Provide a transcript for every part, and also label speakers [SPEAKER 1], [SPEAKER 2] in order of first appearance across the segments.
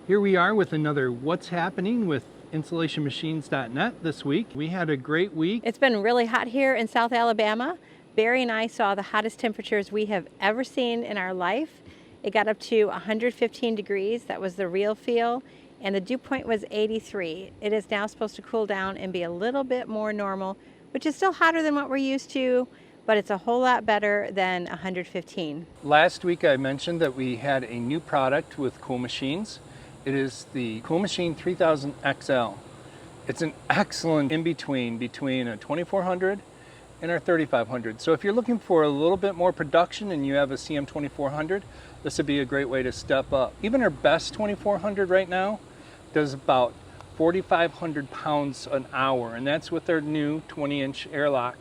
[SPEAKER 1] Here we are with another What's Happening with InsulationMachines.net this week. We had a great week.
[SPEAKER 2] It's been really hot here in South Alabama. Barry and I saw the hottest temperatures we have ever seen in our life. It got up to 115 degrees. That was the real feel. And the dew point was 83. It is now supposed to cool down and be a little bit more normal, which is still hotter than what we're used to, but it's a whole lot better than 115.
[SPEAKER 1] Last week I mentioned that we had a new product with Cool Machines. It is the Cool Machine 3000 XL. It's an excellent in-between between a 2400 and our 3500. So if you're looking for a little bit more production and you have a CM 2400, this would be a great way to step up. Even our best 2400 right now does about 4,500 pounds an hour, and that's with our new 20-inch airlock.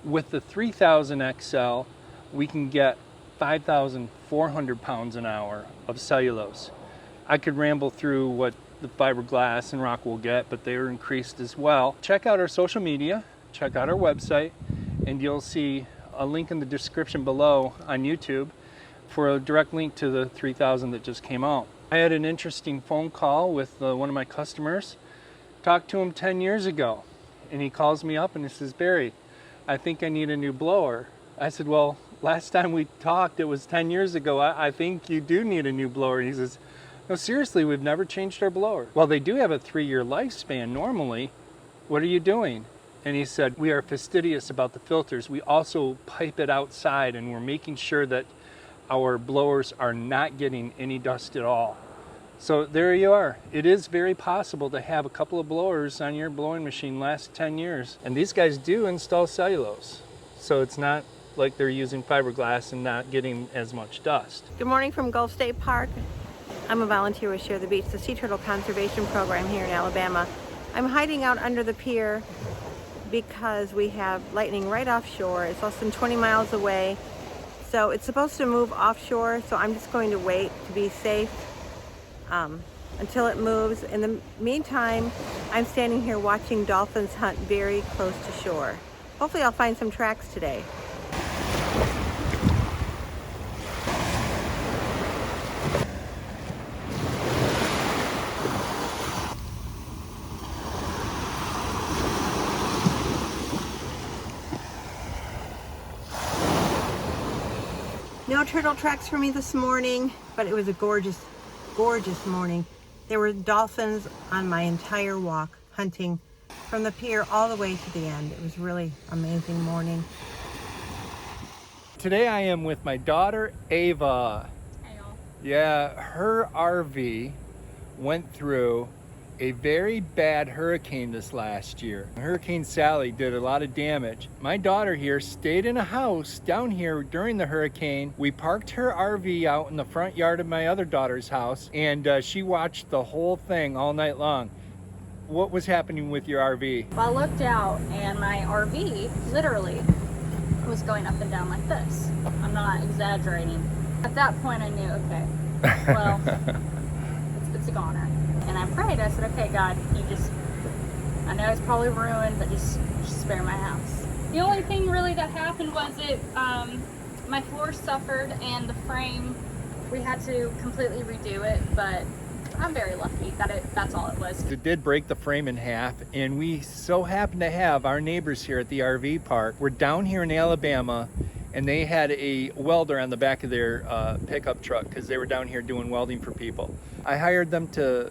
[SPEAKER 1] With the 3000 XL, we can get 5,400 pounds an hour of cellulose. I could ramble through what the fiberglass and rock will get, but they are increased as well. Check out our social media, check out our website, and you'll see a link in the description below on YouTube for a direct link to the 3000 that just came out. I had an interesting phone call with one of my customers. Talked to him 10 years ago, and he calls me up and he says, "Barry, I think I need a new blower." I said, "Well, last time we talked, it was 10 years ago. I think you do need a new blower." And he says, "No, seriously, we've never changed our blower." Well, they do have a 3-year lifespan normally. What are you doing? And he said, "We are fastidious about the filters. We also pipe it outside, and we're making sure that our blowers are not getting any dust at all." So there you are. It is very possible to have a couple of blowers on your blowing machine last 10 years. And these guys do install cellulose. So it's not like they're using fiberglass and not getting as much dust.
[SPEAKER 2] Good morning from Gulf State Park. I'm a volunteer with Share the Beach, the sea turtle conservation program here in Alabama. I'm hiding out under the pier because we have lightning right offshore. It's less than 20 miles away. So it's supposed to move offshore, so I'm just going to wait to be safe until it moves. In the meantime, I'm standing here watching dolphins hunt very close to shore. Hopefully I'll find some tracks today. No turtle tracks for me this morning, but it was a gorgeous, gorgeous morning. There were dolphins on my entire walk, hunting from the pier all the way to the end. It was really amazing morning.
[SPEAKER 1] Today I am with my daughter, Ava.
[SPEAKER 3] Hey, y'all.
[SPEAKER 1] Yeah, her RV went through a very bad hurricane this last year. Hurricane Sally did a lot of damage. My daughter here stayed in a house down here during the hurricane. We parked her RV out in the front yard of my other daughter's house, and she watched the whole thing all night long. What was happening with your RV?
[SPEAKER 3] Well, I looked out and my RV literally was going up and down like this. I'm not exaggerating. At that point I knew, okay, well, it's a goner. And I prayed, I said, "Okay, God, I know it's probably ruined, but just spare my house." The only thing really that happened was my floor suffered and the frame, we had to completely redo it, but I'm very lucky that that's all it was.
[SPEAKER 1] It did break the frame in half, and we so happen to have our neighbors here at the RV park. We're down here in Alabama, and they had a welder on the back of their pickup truck because they were down here doing welding for people. I hired them to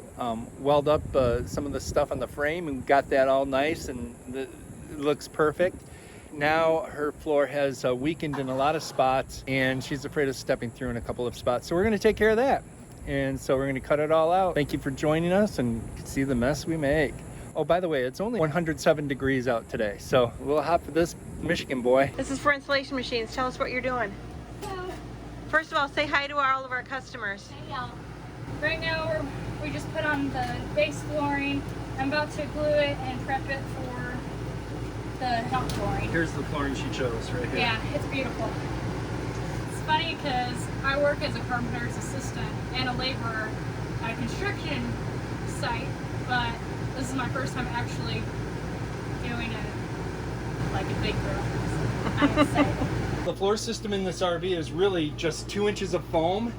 [SPEAKER 1] weld up some of the stuff on the frame and got that all nice, and it looks perfect. Now her floor has weakened in a lot of spots, and she's afraid of stepping through in a couple of spots. So we're going to take care of that. And so we're going to cut it all out. Thank you for joining us, and you can see the mess we make. Oh, by the way, it's only 107 degrees out today, so we'll hop for this Michigan boy.
[SPEAKER 2] This is for Insulation Machines. Tell us what you're doing.
[SPEAKER 3] Hello.
[SPEAKER 2] First of all, say hi to all of our customers.
[SPEAKER 3] Hey, y'all. Right now we just put on the base flooring. I'm about to glue it and prep it for the top flooring.
[SPEAKER 1] Here's the flooring she chose right here.
[SPEAKER 3] Yeah, it's beautiful. It's funny because I work as a carpenter's assistant and a laborer at a construction site, but this is my first time actually doing it like a big girl, I would say.
[SPEAKER 1] The floor system in this RV is really just 2 inches of foam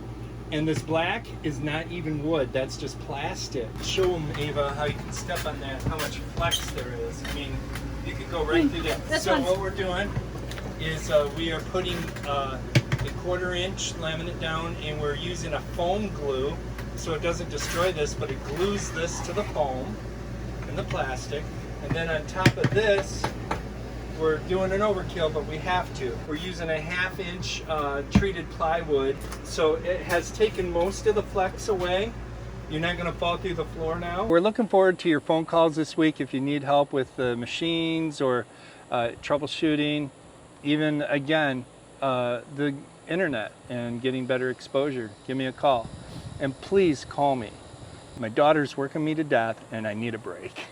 [SPEAKER 1] And this black is not even wood, that's just plastic. Show them, Ava, how you can step on that, how much flex there is. I mean, you could go right through that. So what we're doing is we are putting a 1/4 inch laminate down, and we're using a foam glue so it doesn't destroy this, but it glues this to the foam and the plastic. And then on top of this, we're doing an overkill, but we have to. We're using a 1/2 inch treated plywood, so it has taken most of the flex away. You're not going to fall through the floor now. We're looking forward to your phone calls this week if you need help with the machines or troubleshooting, even again the internet and getting better exposure. Give me a call, and please call me. My daughter's working me to death and I need a break.